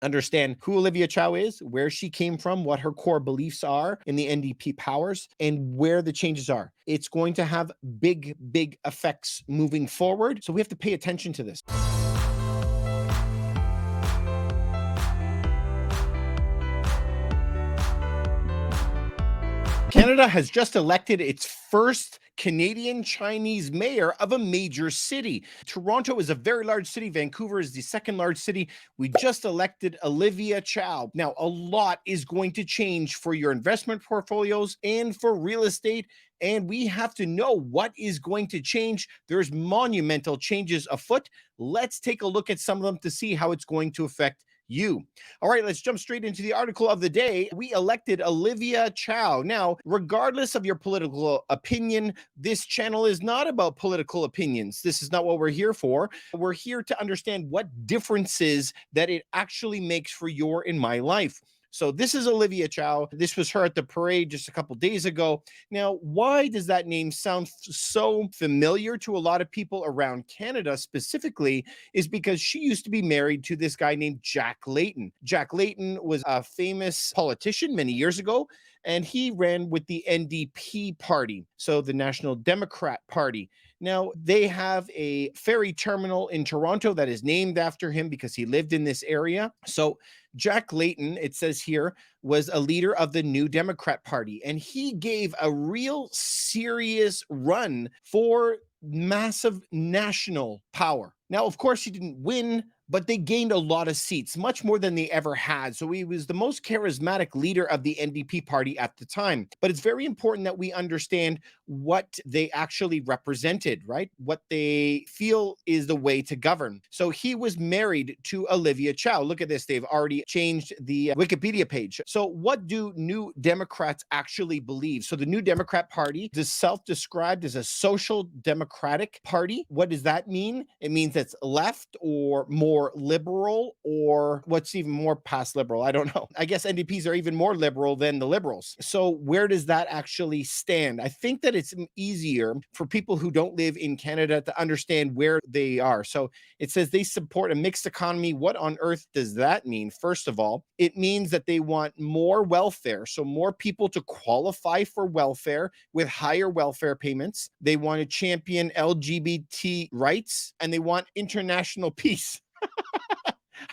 understand who Olivia Chow is, where she came from, what her core beliefs are in the NDP powers, and where the changes are. It's going to have big, big effects moving forward. So we have to pay attention to this. Canada has just elected its first Canadian Chinese mayor of a major city. Toronto is a very large city. Vancouver is the second large city. We just elected Olivia Chow. Now, a lot is going to change for your investment portfolios and for real estate. And we have to know what is going to change. There's monumental changes afoot. Let's take a look at some of them to see how it's going to affect you. All right, let's jump straight into the article of the day. We elected Olivia Chow. Now, regardless of your political opinion, this channel is not about political opinions. This is not what we're here for. We're here to understand what differences that it actually makes for your and my life. So this is Olivia Chow. This was her at the parade just a couple days ago. Now, why does that name sound so familiar to a lot of people around Canada specifically is because she used to be married to this guy named Jack Layton. Jack Layton was a famous politician many years ago, and he ran with the NDP party, so the National Democrat Party. Now, they have a ferry terminal in Toronto that is named after him because he lived in this area. So Jack Layton, it says here, was a leader of the New Democrat Party, and he gave a real serious run for massive national power. Now, of course, he didn't win, but they gained a lot of seats, much more than they ever had. So he was the most charismatic leader of the NDP party at the time. But it's very important that we understand what they actually represented, right? What they feel is the way to govern. So he was married to Olivia Chow. Look at this. They've already changed the Wikipedia page. So what do New Democrats actually believe? So the New Democrat Party is self-described as a social democratic party. What does that mean? It means it's left or more liberal, or what's even more past liberal? I don't know. I guess NDPs are even more liberal than the liberals. So where does that actually stand? I think that it's easier for people who don't live in Canada to understand where they are. So it says they support a mixed economy. What on earth does that mean? First of all, it means that they want more welfare. So more people to qualify for welfare with higher welfare payments. They want to champion LGBT rights, and they want international peace.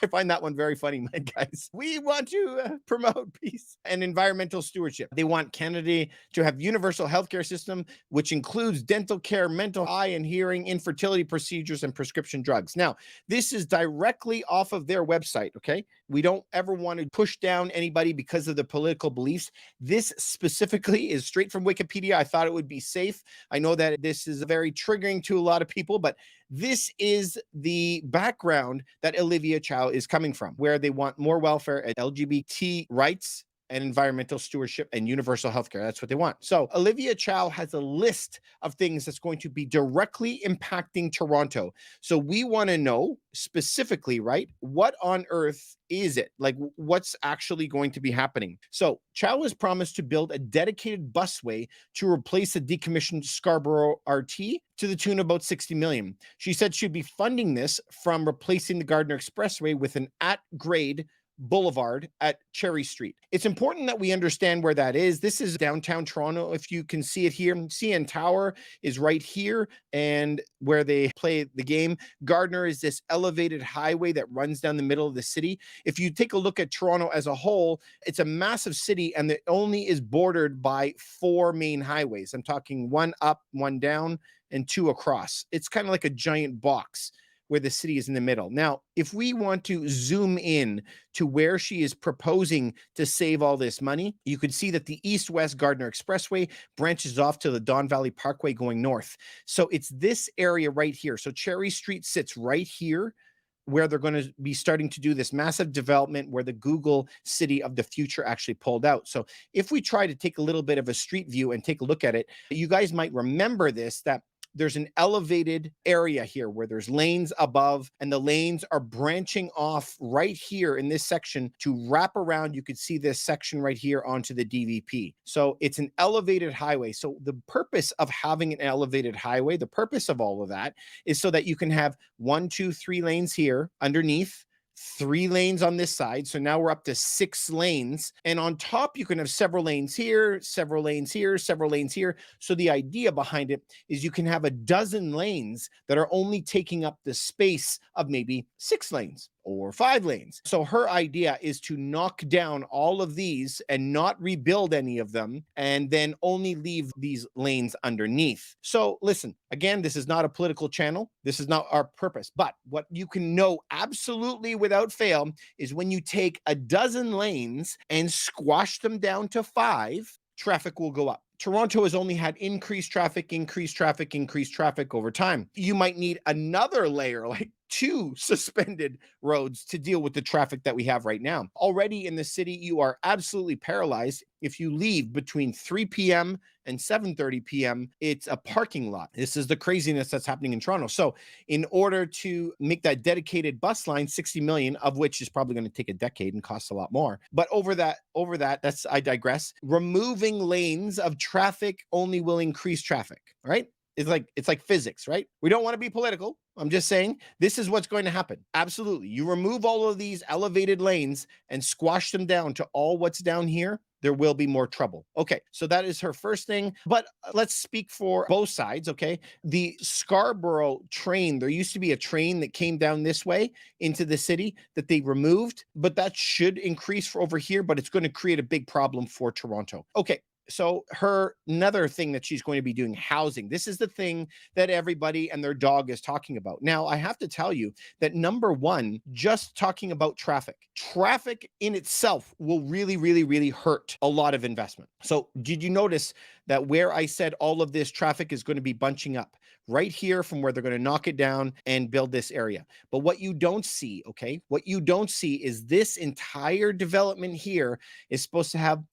I find that one very funny, my guys. We want to promote peace and environmental stewardship. They want Canada to have universal healthcare system, which includes dental care, mental, eye and hearing, infertility procedures, and prescription drugs. Now, this is directly off of their website, okay? We don't ever want to push down anybody because of the political beliefs. This specifically is straight from Wikipedia. I thought it would be safe. I know that this is very triggering to a lot of people, but this is the background that Olivia Chow is coming from, where they want more welfare and LGBT rights and environmental stewardship and universal healthcare. That's what they want. So Olivia Chow has a list of things that's going to be directly impacting Toronto. So we want to know specifically, right? What on earth is it? Like, what's actually going to be happening? So Chow has promised to build a dedicated busway to replace the decommissioned Scarborough RT to the tune of about 60 million. She said she'd be funding this from replacing the Gardiner Expressway with an at-grade Boulevard at Cherry Street. It's important that we understand where that is. This is downtown Toronto. If you can see it here, CN Tower is right here, and where they play the game. Gardiner is this elevated highway that runs down the middle of the city. If you take a look at Toronto as a whole, it's a massive city, and it only is bordered by 4 main highways. I'm talking 1 up, 1 down, and 2 across. It's kind of like a giant box where the city is in the middle. Now, if we want to zoom in to where she is proposing to save all this money, you could see that the East-West Gardiner Expressway branches off to the Don Valley Parkway going north. So it's this area right here. So Cherry Street sits right here, where they're going to be starting to do this massive development where the Google city of the future actually pulled out. So if we try to take a little bit of a street view and take a look at it, you guys might remember this, that there's an elevated area here where there's lanes above, and the lanes are branching off right here in this section to wrap around. You could see this section right here onto the DVP. So it's an elevated highway. So the purpose of having an elevated highway, the purpose of all of that is so that you can have 1, 2, 3 lanes here underneath, 3 lanes on this side. So now we're up to 6 lanes. And on top, you can have several lanes here, several lanes here, several lanes here. So the idea behind it is you can have a dozen lanes that are only taking up the space of maybe 6 lanes or 5 lanes. So her idea is to knock down all of these and not rebuild any of them, and then only leave these lanes underneath. So listen, again, this is not a political channel. This is not our purpose. But what you can know absolutely without fail is when you take a dozen lanes and squash them down to 5, traffic will go up. Toronto has only had increased traffic over time. You might need another layer, like 2 suspended roads, to deal with the traffic that we have right now. Already in the city, you are absolutely paralyzed. If you leave between 3 p.m. and 7:30 p.m., it's a parking lot. This is the craziness that's happening in Toronto. So in order to make that dedicated bus line, 60 million, of which is probably going to take a decade and cost a lot more. But over that, that's, I digress. Removing lanes of traffic only will increase traffic, right? It's like physics, right? We don't want to be political. I'm just saying this is what's going to happen. Absolutely. You remove all of these elevated lanes and squash them down to all what's down here, there will be more trouble. Okay, so that is her first thing. But let's speak for both sides, okay? The Scarborough train, there used to be a train that came down this way into the city that they removed, but that should increase for over here, but it's going to create a big problem for Toronto. Okay, so another thing that she's going to be doing, housing. This is the thing that everybody and their dog is talking about. Now, I have to tell you that number one, just talking about traffic in itself will really, really, really hurt a lot of investment. So did you notice that where I said all of this traffic is going to be bunching up? Right here from where they're going to knock it down and build this area. But what you don't see, okay, what you don't see is this entire development here is supposed to have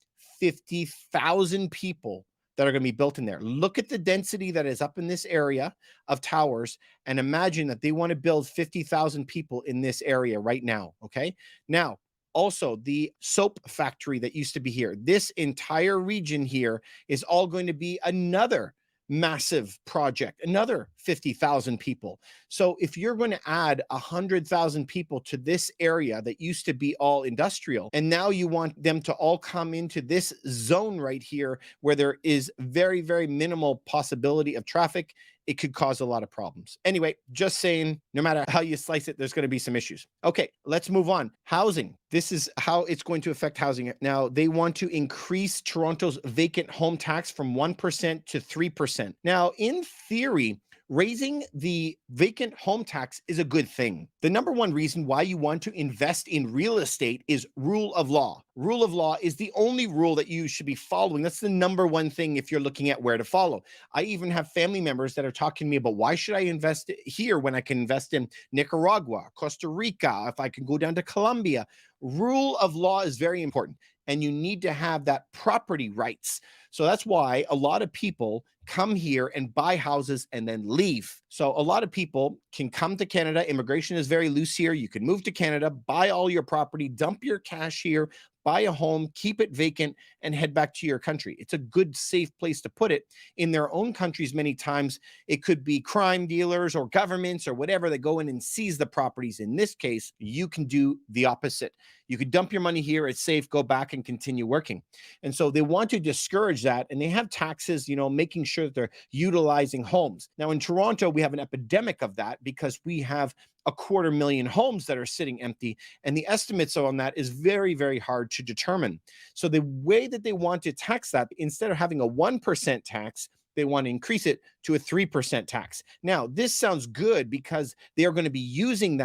50,000 people that are going to be built in there. Look at the density that is up in this area of towers and imagine that they want to build 50,000 people in this area right now, okay? Now, also the soap factory that used to be here, this entire region here is all going to be another massive project, another 50,000 people. So if you're going to add 100,000 people to this area that used to be all industrial, and now you want them to all come into this zone right here where there is very, very minimal possibility of traffic, it could cause a lot of problems. Anyway, just saying, no matter how you slice it, there's going to be some issues. Okay, let's move on. Housing. This is how it's going to affect housing. Now, they want to increase Toronto's vacant home tax from 1% to 3%. Now, in theory, raising the vacant home tax is a good thing. The number one reason why you want to invest in real estate is rule of law. Rule of law is the only rule that you should be following. That's the number one thing if you're looking at where to follow. I even have family members that are talking to me about why should I invest here when I can invest in Nicaragua, Costa Rica, if I can go down to Colombia. Rule of law is very important, and you need to have that property rights. So that's why a lot of people come here and buy houses and then leave. So a lot of people can come to Canada. Immigration is very loose here. You can move to Canada, buy all your property, dump your cash here, buy a home, keep it vacant, and head back to your country. It's a good, safe place to put it. In their own countries, many times, it could be crime dealers or governments or whatever that go in and seize the properties. In this case, you can do the opposite. You could dump your money here, it's safe, go back and continue working. And so they want to discourage that, and they have taxes, making sure that they're utilizing homes. Now, in Toronto, we have an epidemic of that because we have 250,000 homes that are sitting empty, and the estimates on that is very, very hard to determine. So the way that they want to tax that, instead of having a 1% tax, they want to increase it to a 3% tax. Now, this sounds good because they are going to be using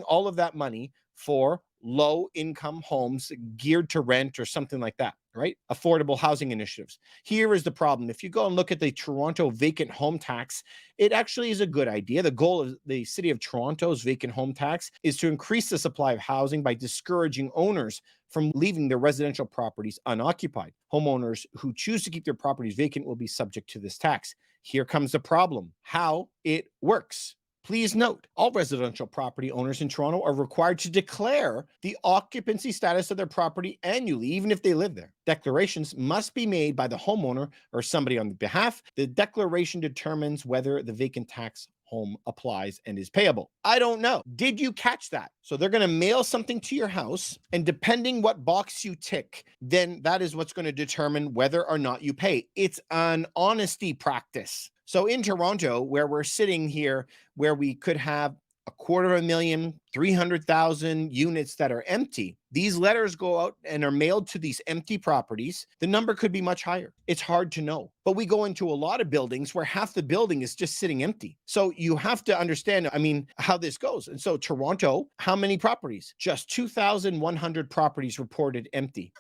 all of that money for low income homes geared to rent or something like that, right? Affordable housing initiatives. Here is the problem. If you go and look at the Toronto vacant home tax, it actually is a good idea. The goal of the city of Toronto's vacant home tax is to increase the supply of housing by discouraging owners from leaving their residential properties unoccupied. Homeowners who choose to keep their properties vacant will be subject to this tax. Here comes the problem: how it works. Please note, all residential property owners in Toronto are required to declare the occupancy status of their property annually, even if they live there. Declarations must be made by the homeowner or somebody on their behalf. The declaration determines whether the vacant tax home applies and is payable. I don't know. Did you catch that? So they're going to mail something to your house, and depending what box you tick, then that is what's going to determine whether or not you pay. It's an honesty practice. So in Toronto, where we're sitting here, where we could have 250,000, 300,000 units that are empty. These letters go out and are mailed to these empty properties. The number could be much higher. It's hard to know. But we go into a lot of buildings where half the building is just sitting empty. So you have to understand, how this goes. And so Toronto, how many properties? Just 2,100 properties reported empty.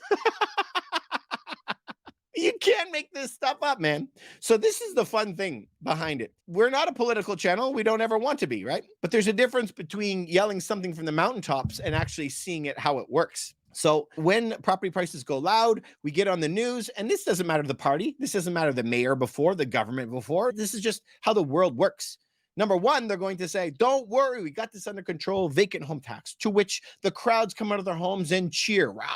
You can't make this stuff up, man. So this is the fun thing behind it. We're not a political channel. We don't ever want to be, right? But there's a difference between yelling something from the mountaintops and actually seeing it how it works. So when property prices go loud, we get on the news, and this doesn't matter the party. This doesn't matter the mayor before, the government before. This is just how the world works. Number one, they're going to say, don't worry, we got this under control, vacant home tax, to which the crowds come out of their homes and cheer. Rah!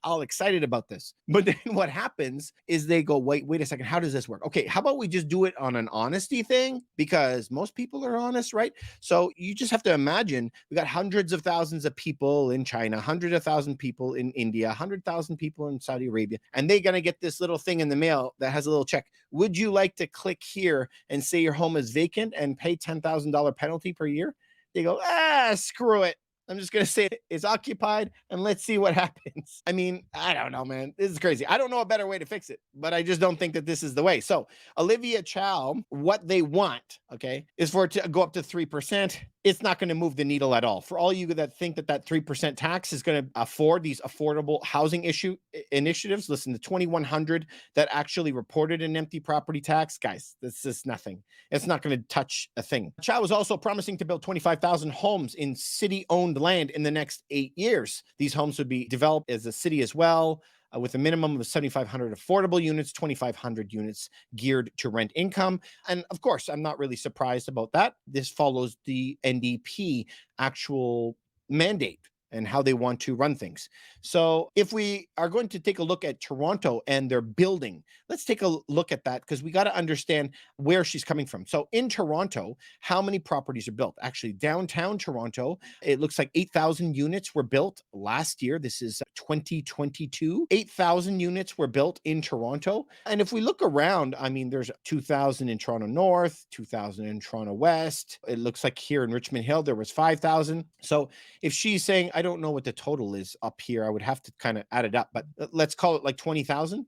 All excited about this. But then what happens is they go, wait a second, how does this work? Okay, how about we just do it on an honesty thing? Because most people are honest, right? So you just have to imagine we got hundreds of thousands of people in China, hundreds of thousands of people in India, 100,000 people in Saudi Arabia, and they're going to get this little thing in the mail that has a little check. Would you like to click here and say your home is vacant and pay $10,000 penalty per year? They go, screw it. I'm just going to say it's occupied and let's see what happens. I don't know, man. This is crazy. I don't know a better way to fix it, but I just don't think that this is the way. So Olivia Chow, what they want, okay, is for it to go up to 3%. It's not going to move the needle at all. For all you that think that 3% tax is going to afford these affordable housing initiatives, listen, the 2,100 that actually reported an empty property tax, guys, this is nothing. It's not going to touch a thing. Chow is also promising to build 25,000 homes in city-owned land in the next 8 years. These homes would be developed as a city as well, with a minimum of 7,500 affordable units, 2,500 units geared to rent income. And of course, I'm not really surprised about that. This follows the NDP actual mandate and how they want to run things. So if we are going to take a look at Toronto and their building, let's take a look at that, because we got to understand where she's coming from. So in Toronto, how many properties are built? Actually, downtown Toronto, it looks like 8,000 units were built last year. This is 2022. 8,000 units were built in Toronto. And if we look around, there's 2,000 in Toronto North, 2,000 in Toronto West. It looks like here in Richmond Hill, there was 5,000. So if she's saying, I don't know what the total is up here, I would have to kind of add it up, but let's call it like 20,000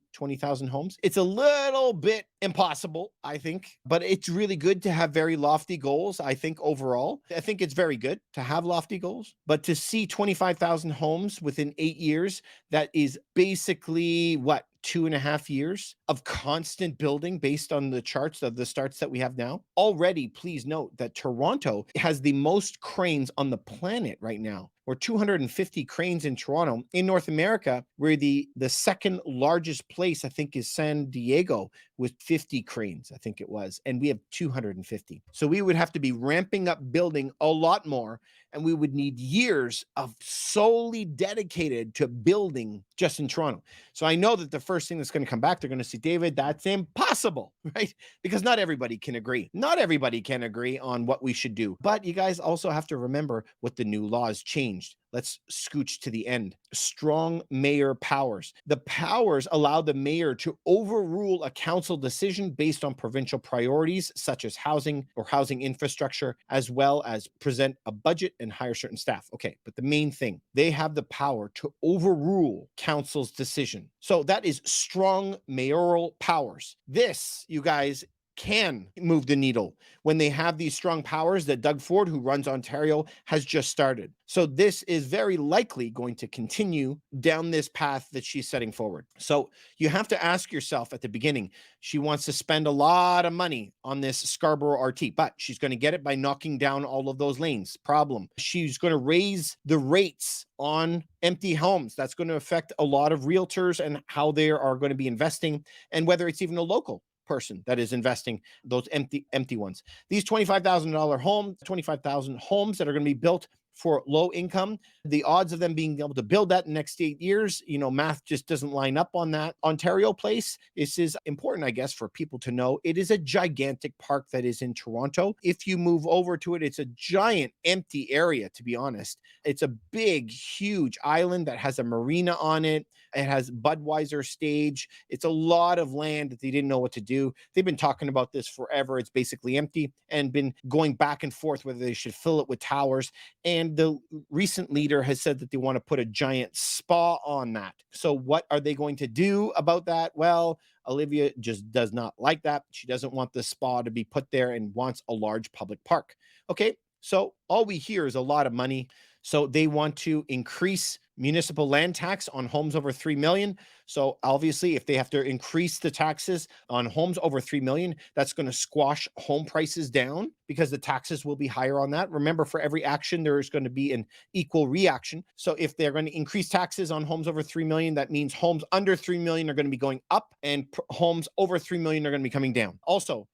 homes. It's a little bit impossible, I think, but it's really good to have very lofty goals. I think overall, I think it's very good to have lofty goals, but to see 25,000 homes within 8 years, that is basically what? 2.5 years of constant building based on the charts of the starts that we have now. Already, please note that Toronto has the most cranes on the planet right now. We're 250 cranes in Toronto. In North America, we're the second largest place, I think, is San Diego with 50 cranes, I think it was, and we have 250. So we would have to be ramping up building a lot more, and we would need years of solely dedicated to building just in Toronto. So I know that the first thing that's going to come back, they're going to say, David, that's impossible, right? Because not everybody can agree. Not everybody can agree on what we should do. But you guys also have to remember what the new laws changed. Let's scooch to the end. Strong mayor powers. The powers allow the mayor to overrule a council decision based on provincial priorities, such as housing or housing infrastructure, as well as present a budget and hire certain staff. Okay, but the main thing, they have the power to overrule council's decision. So that is strong mayoral powers. This, you guys, can move the needle when they have these strong powers that Doug Ford, who runs Ontario, has just started. So this is very likely going to continue down this path that she's setting forward. So you have to ask yourself at the beginning, she wants to spend a lot of money on this Scarborough RT, but she's going to get it by knocking down all of those lanes. Problem. She's going to raise the rates on empty homes. That's going to affect a lot of realtors and how they are going to be investing, and whether it's even a local person that is investing those empty ones. These $25,000 homes, 25,000 homes that are going to be built for low income. The odds of them being able to build that in the next 8 years, math just doesn't line up on that. Ontario Place, this is important, I guess, for people to know. It is a gigantic park that is in Toronto. If you move over to it, it's a giant empty area, to be honest. It's a big, huge island that has a marina on it. It has Budweiser stage. It's a lot of land that they didn't know what to do. They've been talking about this forever. It's basically empty and been going back and forth whether they should fill it with towers. And the recent leader has said that they want to put a giant spa on that. So what are they going to do about that? Well, Olivia just does not like that. She doesn't want the spa to be put there and wants a large public park. Okay, so all we hear is a lot of money. So they want to increase municipal land tax on homes over 3 million. So obviously, if they have to increase the taxes on homes over 3 million, that's going to squash home prices down because the taxes will be higher on that. Remember, for every action, there is going to be an equal reaction. So if they're going to increase taxes on homes over 3 million, that means homes under 3 million are going to be going up and homes over 3 million are going to be coming down. Also,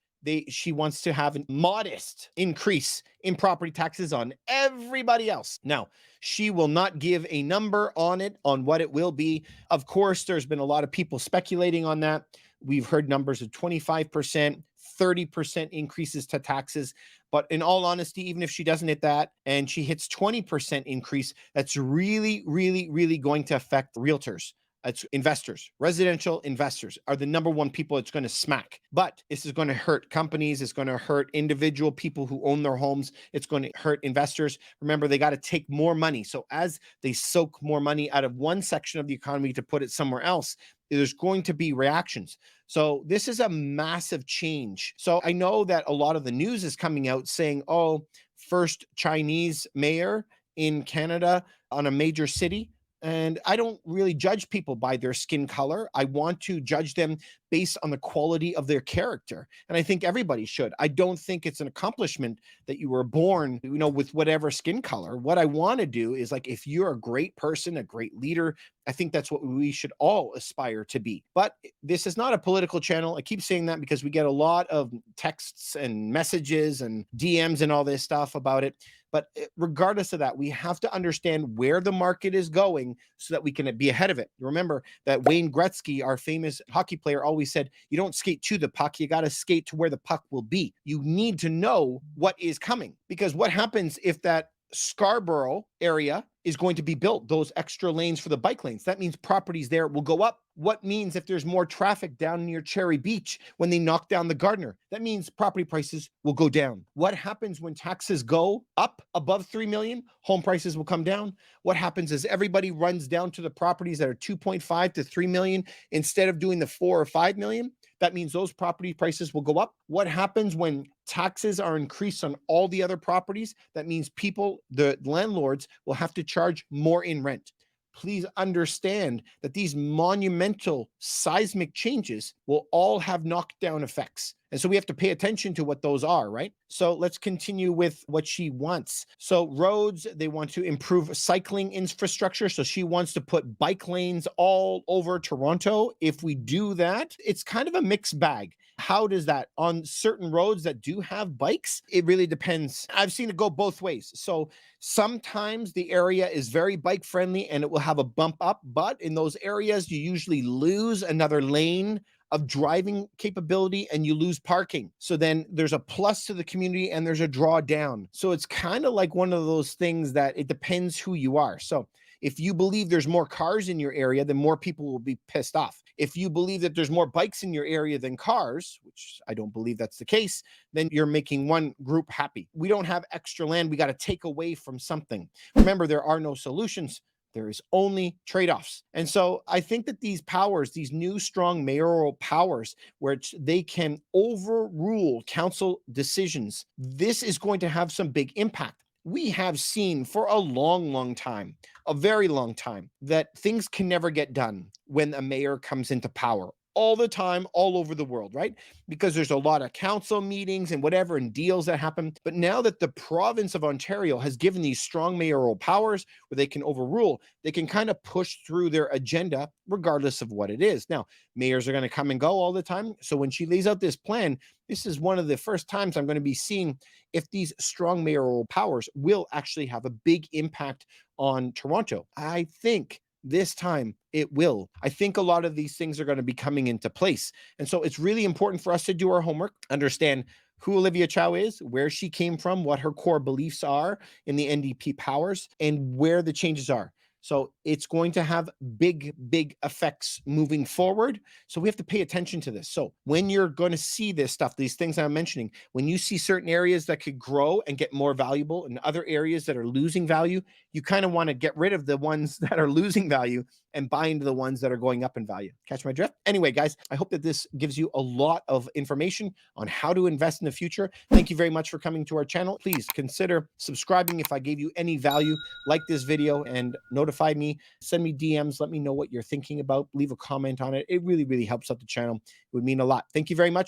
she wants to have a modest increase in property taxes on everybody else. Now, she will not give a number on it, on what it will be. Of course, there's been a lot of people speculating on that. We've heard numbers of 25%, 30% increases to taxes. But in all honesty, even if she doesn't hit that and she hits 20% increase, that's really, really, really going to affect realtors. It's investors. Residential investors are the number one people it's going to smack. But this is going to hurt companies. It's going to hurt individual people who own their homes. It's going to hurt investors. Remember, they got to take more money. So as they soak more money out of one section of the economy to put it somewhere else, there's going to be reactions. So this is a massive change. So I know that a lot of the news is coming out saying, oh, first Chinese mayor in Canada on a major city. And I don't really judge people by their skin color. I want to judge them based on the quality of their character. And I think everybody should. I don't think it's an accomplishment that you were born, with whatever skin color. What I want to do is, like, if you're a great person, a great leader, I think that's what we should all aspire to be. But this is not a political channel. I keep saying that because we get a lot of texts and messages and DMs and all this stuff about it. But regardless of that, we have to understand where the market is going so that we can be ahead of it. Remember that Wayne Gretzky, our famous hockey player, always said, you don't skate to the puck, you got to skate to where the puck will be. You need to know what is coming, because what happens if that Scarborough area is going to be built, those extra lanes for the bike lanes? That means properties there will go up. What means if there's more traffic down near Cherry Beach when they knock down the Gardner? That means property prices will go down. What happens when taxes go up above 3 million? Home prices will come down. What happens is everybody runs down to the properties that are 2.5 to 3 million instead of doing the 4 or 5 million. That means those property prices will go up. What happens when taxes are increased on all the other properties? That means people, the landlords, will have to charge more in rent. Please understand that these monumental seismic changes will all have knockdown effects. And so we have to pay attention to what those are, right? So let's continue with what she wants. So roads, they want to improve cycling infrastructure. So she wants to put bike lanes all over Toronto. If we do that, it's kind of a mixed bag. How does that on certain roads that do have bikes? It really depends. I've seen it go both ways. So sometimes the area is very bike friendly and it will have a bump up, but in those areas, you usually lose another lane of driving capability and you lose parking. So then there's a plus to the community and there's a drawdown. So it's kind of like one of those things that it depends who you are. So if you believe there's more cars in your area, then more people will be pissed off. If you believe that there's more bikes in your area than cars, which I don't believe that's the case, then you're making one group happy. We don't have extra land. We got to take away from something. Remember, there are no solutions. There is only trade-offs. And so I think that these powers, these new strong mayoral powers, which they can overrule council decisions, this is going to have some big impact. We have seen for a long, long time, a very long time, that things can never get done when a mayor comes into power. all the time, all over the world, right? Because there's a lot of council meetings and whatever and deals that happen. But now that the province of Ontario has given these strong mayoral powers where they can overrule, they can kind of push through their agenda regardless of what it is. Now, mayors are going to come and go all the time. So when she lays out this plan, this is one of the first times I'm going to be seeing if these strong mayoral powers will actually have a big impact on Toronto. I think this time it will. I think a lot of these things are going to be coming into place. And so it's really important for us to do our homework, understand who Olivia Chow is, where she came from, what her core beliefs are in the NDP powers, and where the changes are. So it's going to have big, big effects moving forward. So we have to pay attention to this. So when you're going to see this stuff, these things I'm mentioning, when you see certain areas that could grow and get more valuable and other areas that are losing value, you kind of want to get rid of the ones that are losing value and buy into the ones that are going up in value. Catch my drift? Anyway, guys, I hope that this gives you a lot of information on how to invest in the future. Thank you very much for coming to our channel. Please consider subscribing if I gave you any value. Like this video and notify me. Send me DMs. Let me know what you're thinking about. Leave a comment on it. It really, really helps out the channel. It would mean a lot. Thank you very much.